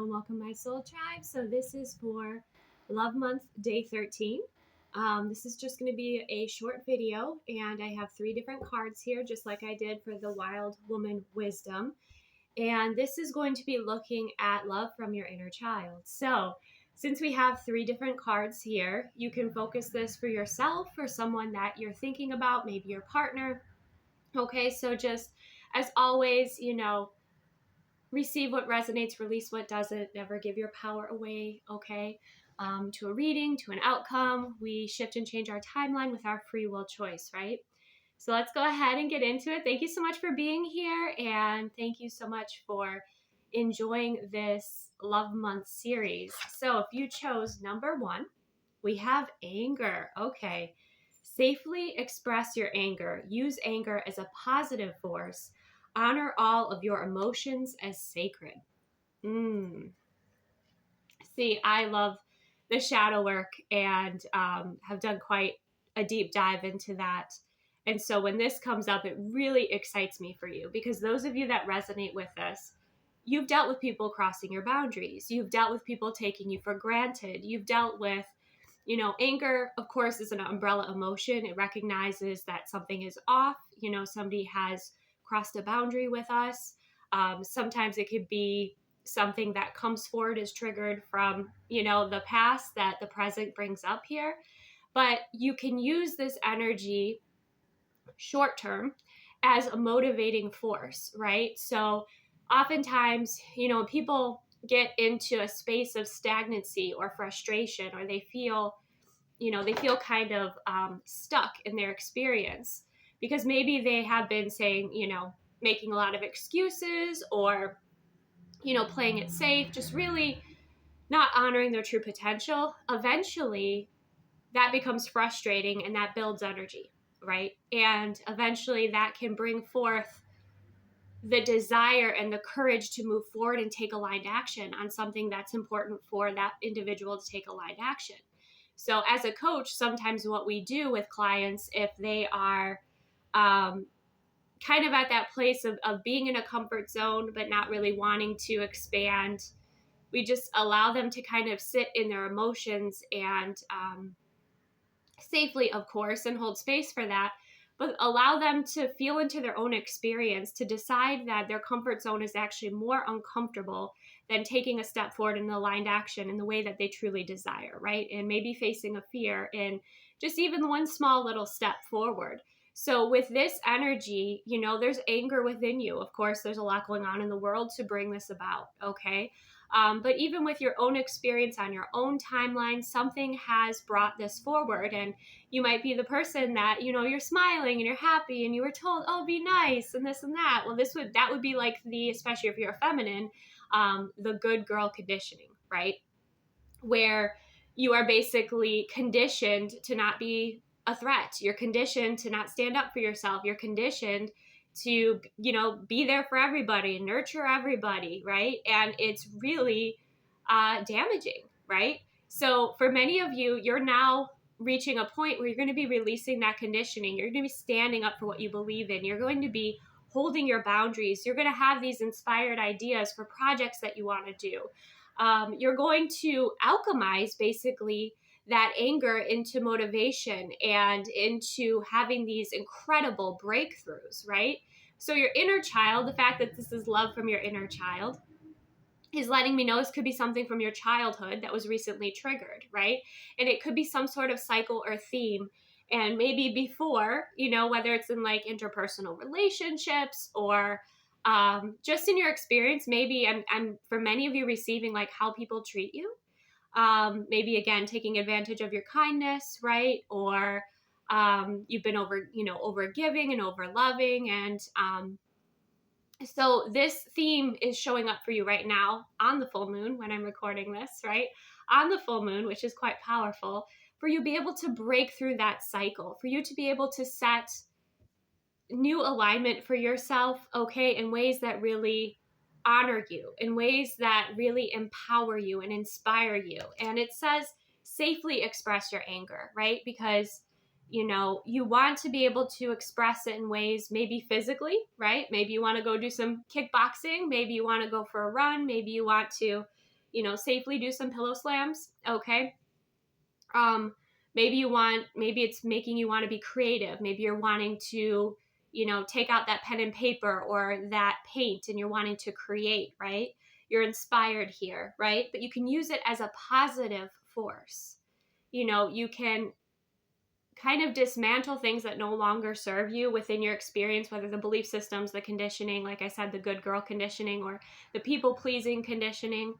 and welcome my soul tribe. So this is for love month day 13. This is just going to be a short video, and I have 3 different cards here, just like I did for the wild woman wisdom. And this is going to be looking at love from your inner child. So since we have 3 different cards here, you can focus this for yourself, for someone that you're thinking about, maybe your partner. Okay, so just as always, receive what resonates, release what doesn't. Never give your power away, okay? To a reading, to an outcome. We shift and change our timeline with our free will choice, right? So let's go ahead and get into it. Thank you so much for being here, and thank you so much for enjoying this Love Month series. So if you chose number 1, we have anger. Okay. Safely express your anger. Use anger as a positive force. Honor all of your emotions as sacred. See, I love the shadow work and have done quite a deep dive into that. And so when this comes up, it really excites me for you, because those of you that resonate with this, you've dealt with people crossing your boundaries. You've dealt with people taking you for granted. You've dealt with, anger, of course, is an umbrella emotion. It recognizes that something is off. Somebody has crossed a boundary with us. Sometimes it could be something that comes forward is triggered from, the past that the present brings up here. But you can use this energy short term as a motivating force, right? So oftentimes, people get into a space of stagnancy or frustration, or they feel kind of stuck in their experience, because maybe they have been saying, making a lot of excuses, or playing it safe, just really not honoring their true potential. Eventually, that becomes frustrating and that builds energy, right? And eventually that can bring forth the desire and the courage to move forward and take aligned action on something that's important for that individual to take aligned action. So as a coach, sometimes what we do with clients, if they are kind of at that place of being in a comfort zone, but not really wanting to expand, we just allow them to kind of sit in their emotions and safely, of course, and hold space for that, but allow them to feel into their own experience, to decide that their comfort zone is actually more uncomfortable than taking a step forward in aligned action in the way that they truly desire, right? And maybe facing a fear in just even one small little step forward. So with this energy, there's anger within you. Of course, there's a lot going on in the world to bring this about, okay? But even with your own experience on your own timeline, something has brought this forward. And you might be the person that, you're smiling and you're happy and you were told, oh, be nice and this and that. Well, that would be like especially if you're a feminine, the good girl conditioning, right? Where you are basically conditioned to not be a threat. You're conditioned to not stand up for yourself. You're conditioned to, be there for everybody, nurture everybody, right? And it's really damaging, right? So for many of you, you're now reaching a point where you're going to be releasing that conditioning. You're going to be standing up for what you believe in. You're going to be holding your boundaries. You're going to have these inspired ideas for projects that you want to do. You're going to alchemize basically that anger into motivation and into having these incredible breakthroughs, right? So your inner child, the fact that this is love from your inner child, is letting me know this could be something from your childhood that was recently triggered, right? And it could be some sort of cycle or theme. And maybe before, whether it's in like interpersonal relationships or just in your experience, maybe I'm for many of you receiving like how people treat you. Maybe again, taking advantage of your kindness, right? Or you've been over giving and over loving. And so this theme is showing up for you right now on the full moon when I'm recording this, right? On the full moon, which is quite powerful, for you to be able to break through that cycle, for you to be able to set new alignment for yourself, okay, in ways that really honor you, in ways that really empower you and inspire you. And it says safely express your anger, right? Because you want to be able to express it in ways, maybe physically, right? Maybe you want to go do some kickboxing. Maybe you want to go for a run. Maybe you want to, safely do some pillow slams. Okay. Maybe it's making you want to be creative. Maybe you're wanting to, take out that pen and paper or that paint and you're wanting to create, right? You're inspired here, right? But you can use it as a positive force. You can kind of dismantle things that no longer serve you within your experience, whether the belief systems, the conditioning, like I said, the good girl conditioning, or the people pleasing conditioning.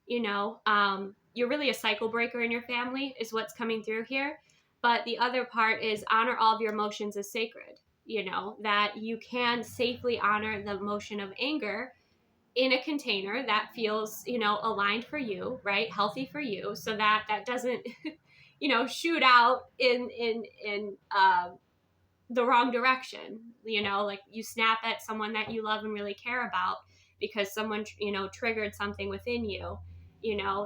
You're really a cycle breaker in your family is what's coming through here. But the other part is honor all of your emotions as sacred, that you can safely honor the emotion of anger in a container that feels, aligned for you, right? Healthy for you, so that doesn't, shoot out in the wrong direction. Like you snap at someone that you love and really care about because someone, triggered something within you.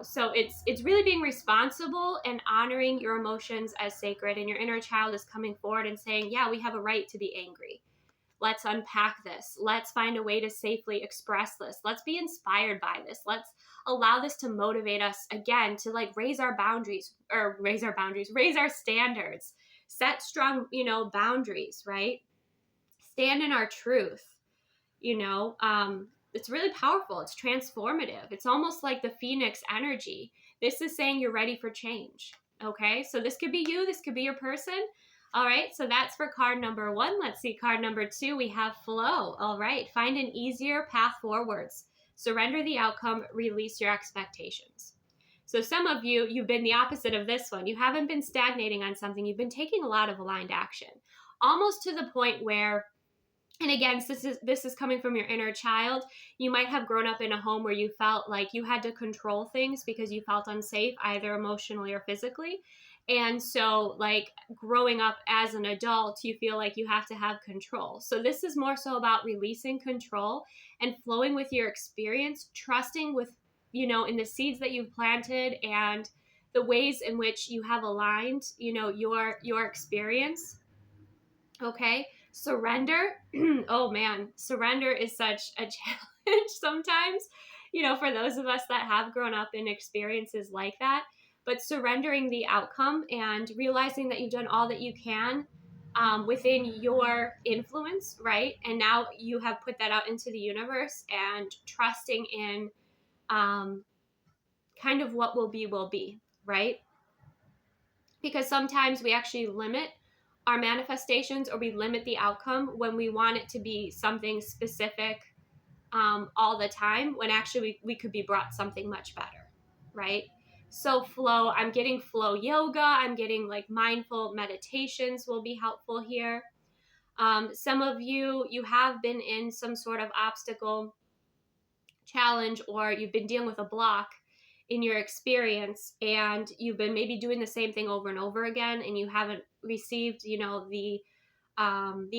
So it's really being responsible and honoring your emotions as sacred, and your inner child is coming forward and saying, yeah, we have a right to be angry. Let's unpack this. Let's find a way to safely express this. Let's be inspired by this. Let's allow this to motivate us again to raise our standards, set strong, boundaries, right? Stand in our truth. It's really powerful. It's transformative. It's almost like the Phoenix energy. This is saying you're ready for change. Okay. So this could be you. This could be your person. All right. So that's for card number 1. Let's see. Card number 2, we have flow. All right. Find an easier path forwards. Surrender the outcome. Release your expectations. So some of you, you've been the opposite of this one. You haven't been stagnating on something. You've been taking a lot of aligned action, almost to the point where, and again, this is coming from your inner child. You might have grown up in a home where you felt like you had to control things because you felt unsafe, either emotionally or physically. And so growing up as an adult, you feel like you have to have control. So this is more so about releasing control and flowing with your experience, trusting with, in the seeds that you've planted and the ways in which you have aligned, your experience. Okay. Surrender. Oh man, surrender is such a challenge sometimes, for those of us that have grown up in experiences like that. But surrendering the outcome and realizing that you've done all that you can within your influence, right? And now you have put that out into the universe and trusting in kind of what will be, right? Because sometimes we actually limit our manifestations, or we limit the outcome when we want it to be something specific all the time, when actually we could be brought something much better, right? So flow, I'm getting flow yoga, I'm getting mindful meditations will be helpful here. Some of you have been in some sort of obstacle, challenge, or you've been dealing with a block in your experience, and you've been maybe doing the same thing over and over again, and you haven't received, the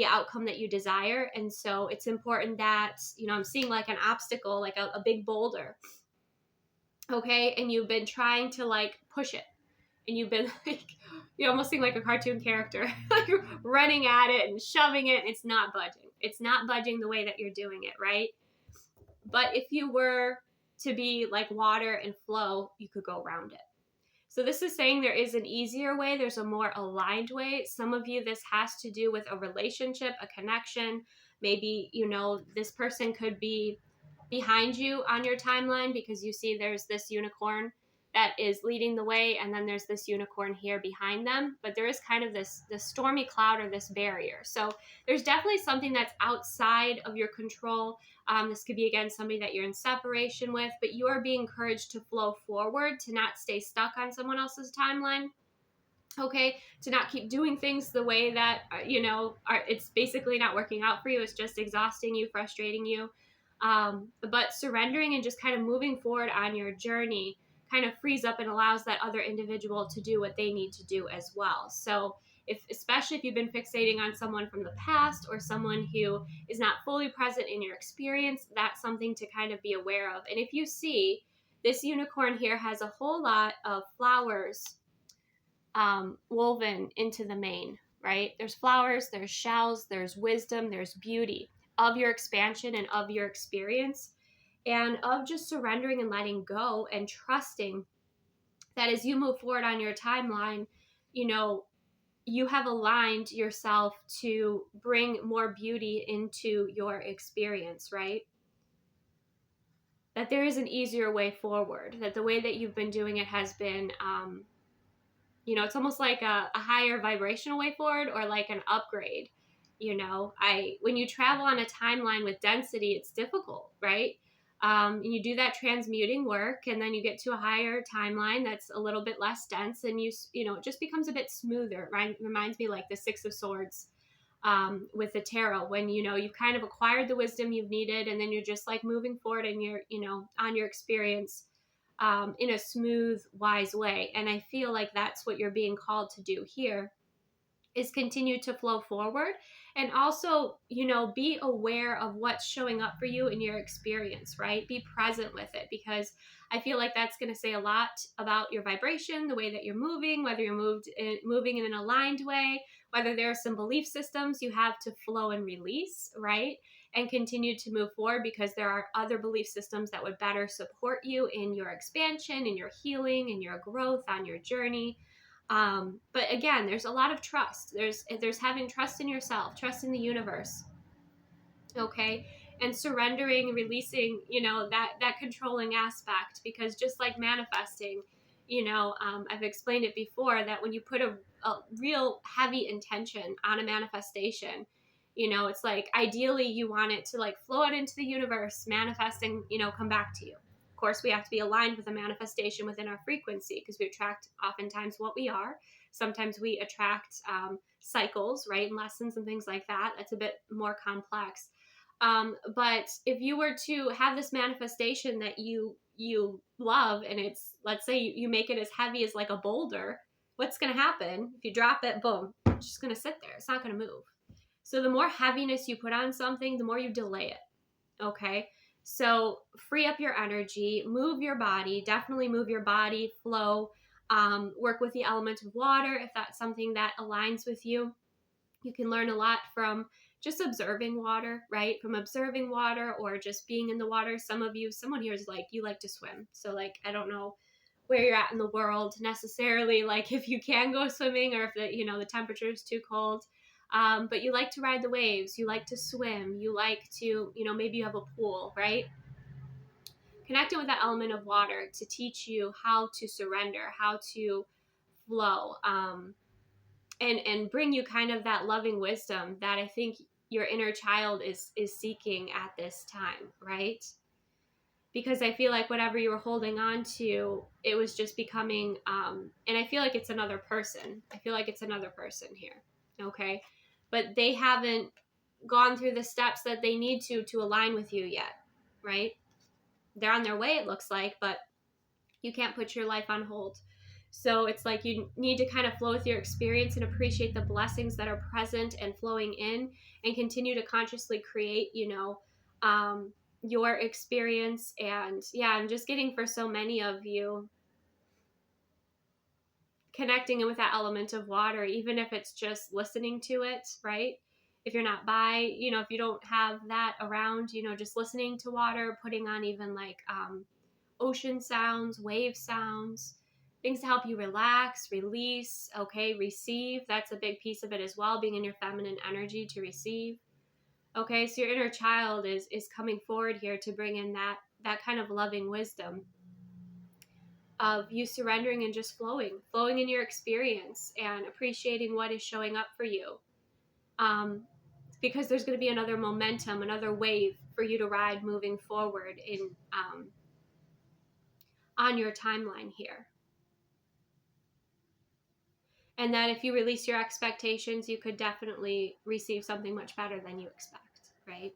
outcome that you desire. And so it's important that, I'm seeing an obstacle, a big boulder. Okay. And you've been trying to push it, and you've been you almost seem like a cartoon character, running at it and shoving it. And it's not budging the way that you're doing it. Right. But if you were to be like water and flow, you could go around it. So this is saying there is an easier way. There's a more aligned way. Some of you, this has to do with a relationship, a connection. Maybe, this person could be behind you on your timeline because you see there's this unicorn that is leading the way, and then there's this unicorn here behind them. But there is kind of this stormy cloud or this barrier. So there's definitely something that's outside of your control. This could be, again, somebody that you're in separation with, but you are being encouraged to flow forward, to not stay stuck on someone else's timeline. Okay, to not keep doing things the way that, it's basically not working out for you. It's just exhausting you, frustrating you. But surrendering and just kind of moving forward on your journey kind of frees up and allows that other individual to do what they need to do as well. So especially if you've been fixating on someone from the past or someone who is not fully present in your experience, that's something to kind of be aware of. And if you see this unicorn here has a whole lot of flowers woven into the mane, right? There's flowers, there's shells, there's wisdom, there's beauty of your expansion and of your experience. and of just surrendering and letting go and trusting that as you move forward on your timeline, you know, you have aligned yourself to bring more beauty into your experience, right? That there is an easier way forward, that the way that you've been doing it has been, it's almost like a higher vibrational way forward, or like an upgrade. When you travel on a timeline with density, it's difficult, right? And you do that transmuting work, and then you get to a higher timeline that's a little bit less dense, and it just becomes a bit smoother. Right? Reminds me like the Six of Swords, with the tarot, when you've kind of acquired the wisdom you've needed, and then you're just like moving forward, and you're on your experience, in a smooth, wise way. And I feel like that's what you're being called to do here, is continue to flow forward, and also be aware of what's showing up for you in your experience, right? Be present with it, because I feel like that's going to say a lot about your vibration, the way that you're moving, whether you're moving in an aligned way, whether there are some belief systems you have to flow and release, right? And continue to move forward, because there are other belief systems that would better support you in your expansion, in your healing, in your growth on your journey. But again, there's a lot of trust. There's having trust in yourself, trust in the universe, okay, and surrendering, releasing, that controlling aspect, because just like manifesting, I've explained it before, that when you put a real heavy intention on a manifestation, it's like ideally you want it to like flow out into the universe, manifesting, come back to you. Of course, we have to be aligned with the manifestation within our frequency, because we attract oftentimes what we are. Sometimes we attract cycles, right, and lessons and things like that. That's a bit more complex. But if you were to have this manifestation that you love, and it's, let's say you make it as heavy as like a boulder, what's going to happen if you drop it? Boom, it's just going to sit there. It's not going to move. So the more heaviness you put on something, the more you delay it. Okay. So free up your energy, move your body, definitely move your body, flow, work with the element of water if that's something that aligns with you. You can learn a lot from just observing water, right? From observing water, or just being in the water. Someone here is like, you like to swim. So like, I don't know where you're at in the world necessarily, like if you can go swimming, or if the temperature is too cold. But you like to ride the waves, you like to swim, you like to, maybe you have a pool, right? Connecting with that element of water to teach you how to surrender, how to flow, and bring you kind of that loving wisdom that I think your inner child is seeking at this time, right? Because I feel like whatever you were holding on to, it was just becoming, and I feel like it's another person. I feel like it's another person here, okay? But they haven't gone through the steps that they need to align with you yet, right? They're on their way, it looks like, but you can't put your life on hold. So it's like you need to kind of flow with your experience and appreciate the blessings that are present and flowing in, and continue to consciously create, your experience. And yeah, I'm just getting, for so many of you, connecting with that element of water, even if it's just listening to it, right? If you're not by, if you don't have that around, just listening to water, putting on even like ocean sounds, wave sounds, things to help you relax, release, okay, receive. That's a big piece of it as well, being in your feminine energy to receive. Okay, so your inner child is coming forward here to bring in that kind of loving wisdom of you surrendering and just flowing in your experience, and appreciating what is showing up for you. Because there's going to be another momentum, another wave for you to ride moving forward in on your timeline here. And that if you release your expectations, you could definitely receive something much better than you expect, right?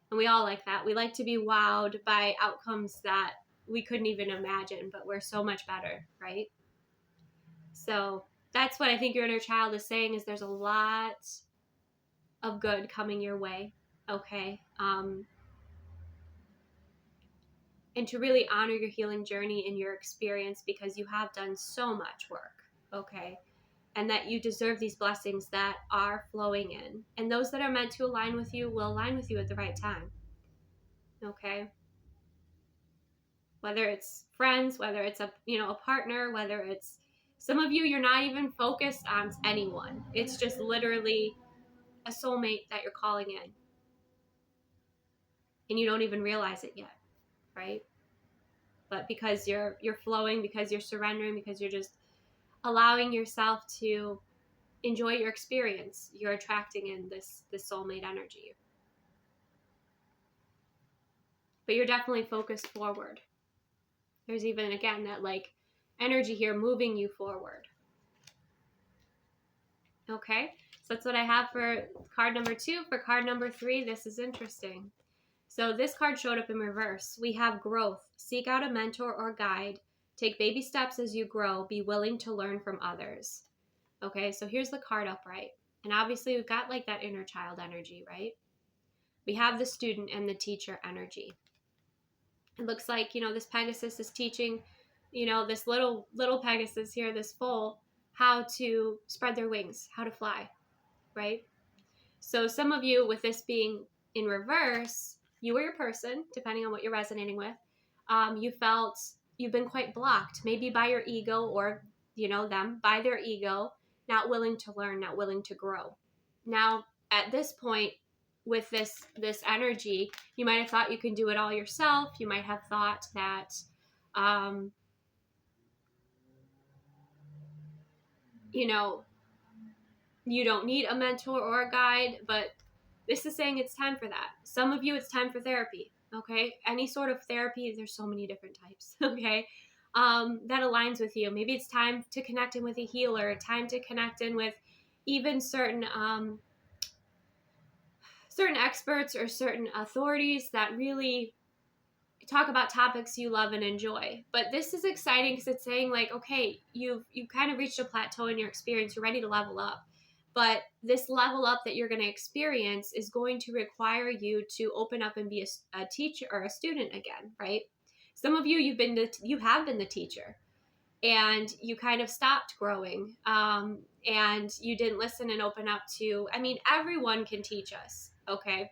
And we all like that. We like to be wowed by outcomes that we couldn't even imagine, but we're so much better, right? So that's what I think your inner child is saying, is there's a lot of good coming your way, okay? And to really honor your healing journey and your experience, because you have done so much work, okay? And that you deserve these blessings that are flowing in. And those that are meant to align with you will align with you at the right time, okay? whether it's friends, whether it's a partner, whether it's some of you, you're not even focused on anyone. It's just literally a soulmate that you're calling in. And you don't even realize it yet, right? But because you're flowing, because you're surrendering, because you're just allowing yourself to enjoy your experience, you're attracting in this soulmate energy. But you're definitely focused forward. There's even, again, that like energy here moving you forward. Okay, so that's what I have for card number 2. For card number 3, this is interesting. So this card showed up in reverse. We have growth. Seek out a mentor or guide. Take baby steps as you grow. Be willing to learn from others. Okay, so here's the card upright. And obviously we've got like that inner child energy, right? We have the student and the teacher energy. It looks like, this Pegasus is teaching, this little Pegasus here, this foal, how to spread their wings, how to fly, right? So some of you, with this being in reverse, you or your person, depending on what you're resonating with, you felt you've been quite blocked, maybe by your ego or, them, by their ego, not willing to learn, not willing to grow. Now, at this point, with this energy, you might have thought you can do it all yourself. You might have thought that, you don't need a mentor or a guide, but this is saying it's time for that. Some of you, it's time for therapy, okay? Any sort of therapy, there's so many different types, okay? That aligns with you. Maybe it's time to connect in with a healer, time to connect in with even certain experts or certain authorities that really talk about topics you love and enjoy. But this is exciting because it's saying like, okay, you've kind of reached a plateau in your experience. You're ready to level up. But this level up that you're going to experience is going to require you to open up and be a teacher or a student again, right? Some of you, you have been the teacher and you kind of stopped growing and you didn't listen and open up to, everyone can teach us, okay?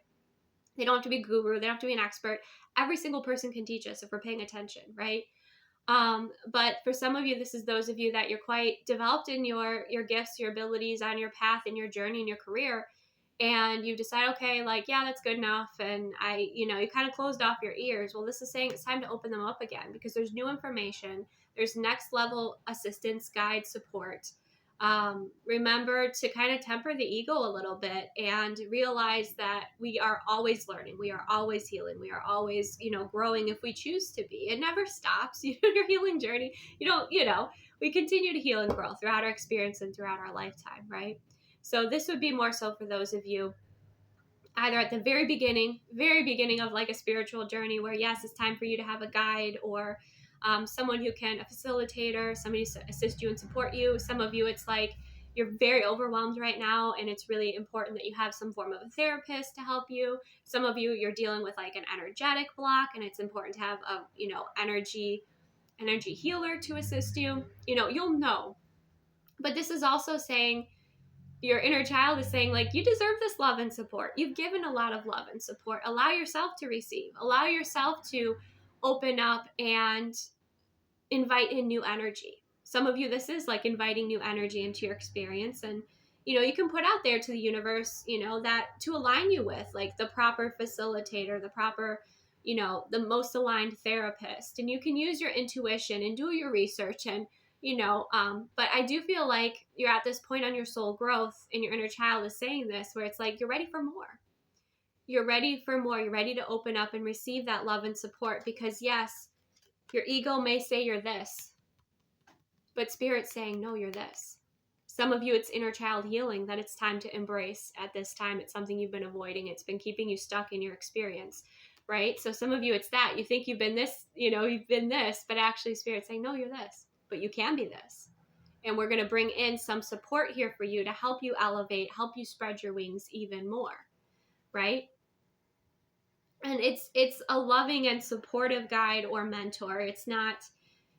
They don't have to be a guru. They don't have to be an expert. Every single person can teach us if we're paying attention, right? But for some of you, this is those of you that you're quite developed in your gifts, your abilities on your path in your journey in your career. And you decide, okay, like, yeah, that's good enough. And you kind of closed off your ears. Well, this is saying it's time to open them up again because there's new information. There's next level assistance, guide, support. Remember to kind of temper the ego a little bit and realize that we are always learning. We are always healing. We are always, growing if we choose to be. It never stops. Your healing journey, we continue to heal and grow throughout our experience and throughout our lifetime, right? So this would be more so for those of you either at the very beginning of like a spiritual journey where, yes, it's time for you to have a guide or someone who can, a facilitator, somebody to assist you and support you. Some of you, it's like you're very overwhelmed right now and it's really important that you have some form of a therapist to help you. Some of you, you're dealing with like an energetic block and it's important to have a, energy healer to assist you. You'll know. But this is also saying, your inner child is saying like, you deserve this love and support. You've given a lot of love and support. Allow yourself to receive. Allow yourself to open up and invite in new energy. Some of you, this is like inviting new energy into your experience. And, you can put out there to the universe, that to align you with like the proper facilitator, the proper, the most aligned therapist. And you can use your intuition and do your research and, but I do feel like you're at this point on your soul growth and your inner child is saying this, where it's like, you're ready for more. You're ready for more. You're ready to open up and receive that love and support because yes, your ego may say you're this, but Spirit's saying, no, you're this. Some of you, it's inner child healing that it's time to embrace at this time. It's something you've been avoiding. It's been keeping you stuck in your experience, right? So some of you, it's that you think you've been this, you've been this, but actually Spirit's saying, no, you're this. But you can be this. And we're going to bring in some support here for you to help you elevate, help you spread your wings even more, right? And it's a loving and supportive guide or mentor. It's not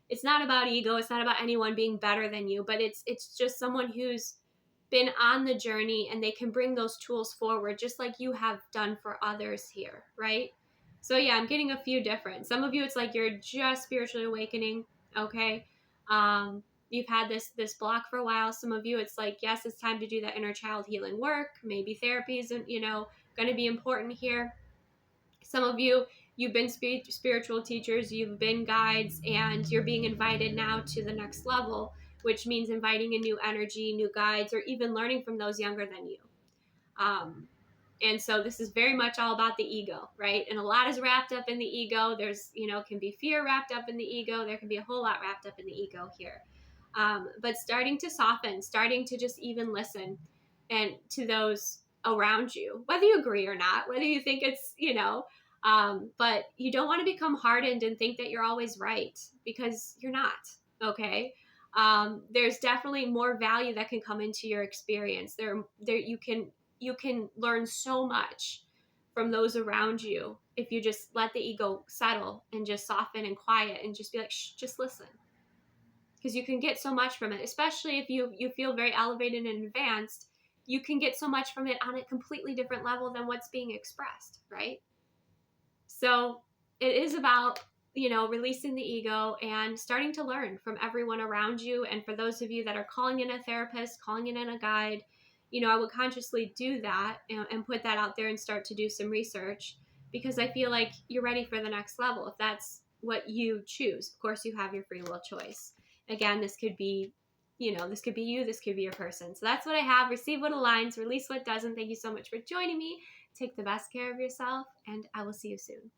about ego. It's not about anyone being better than you, but it's just someone who's been on the journey and they can bring those tools forward just like you have done for others here, right? So yeah, I'm getting a few different. Some of you, it's like you're just spiritually awakening. Okay. You've had this block for a while. Some of you, it's like, yes, it's time to do that inner child healing work. Maybe therapy isn't, going to be important here. Some of you, you've been spiritual teachers, you've been guides, and you're being invited now to the next level, which means inviting a new energy, new guides, or even learning from those younger than you. And so this is very much all about the ego, right? And a lot is wrapped up in the ego. There's, can be fear wrapped up in the ego. There can be a whole lot wrapped up in the ego here. But starting to soften, starting to just even listen and to those around you, whether you agree or not, whether you think it's, but you don't want to become hardened and think that you're always right, because you're not, okay? There's definitely more value that can come into your experience. There you can learn so much from those around you if you just let the ego settle and just soften and quiet and just be like, shh, just listen. Because you can get so much from it, especially if you feel very elevated and advanced. You can get so much from it on a completely different level than what's being expressed, right? So it is about, releasing the ego and starting to learn from everyone around you. And for those of you that are calling in a therapist, calling in a guide, I would consciously do that and put that out there and start to do some research, because I feel like you're ready for the next level if that's what you choose. Of course, you have your free will choice. Again, this could be, this could be you, this could be your person. So that's what I have. Receive what aligns, release what doesn't. Thank you so much for joining me. Take the best care of yourself, and I will see you soon.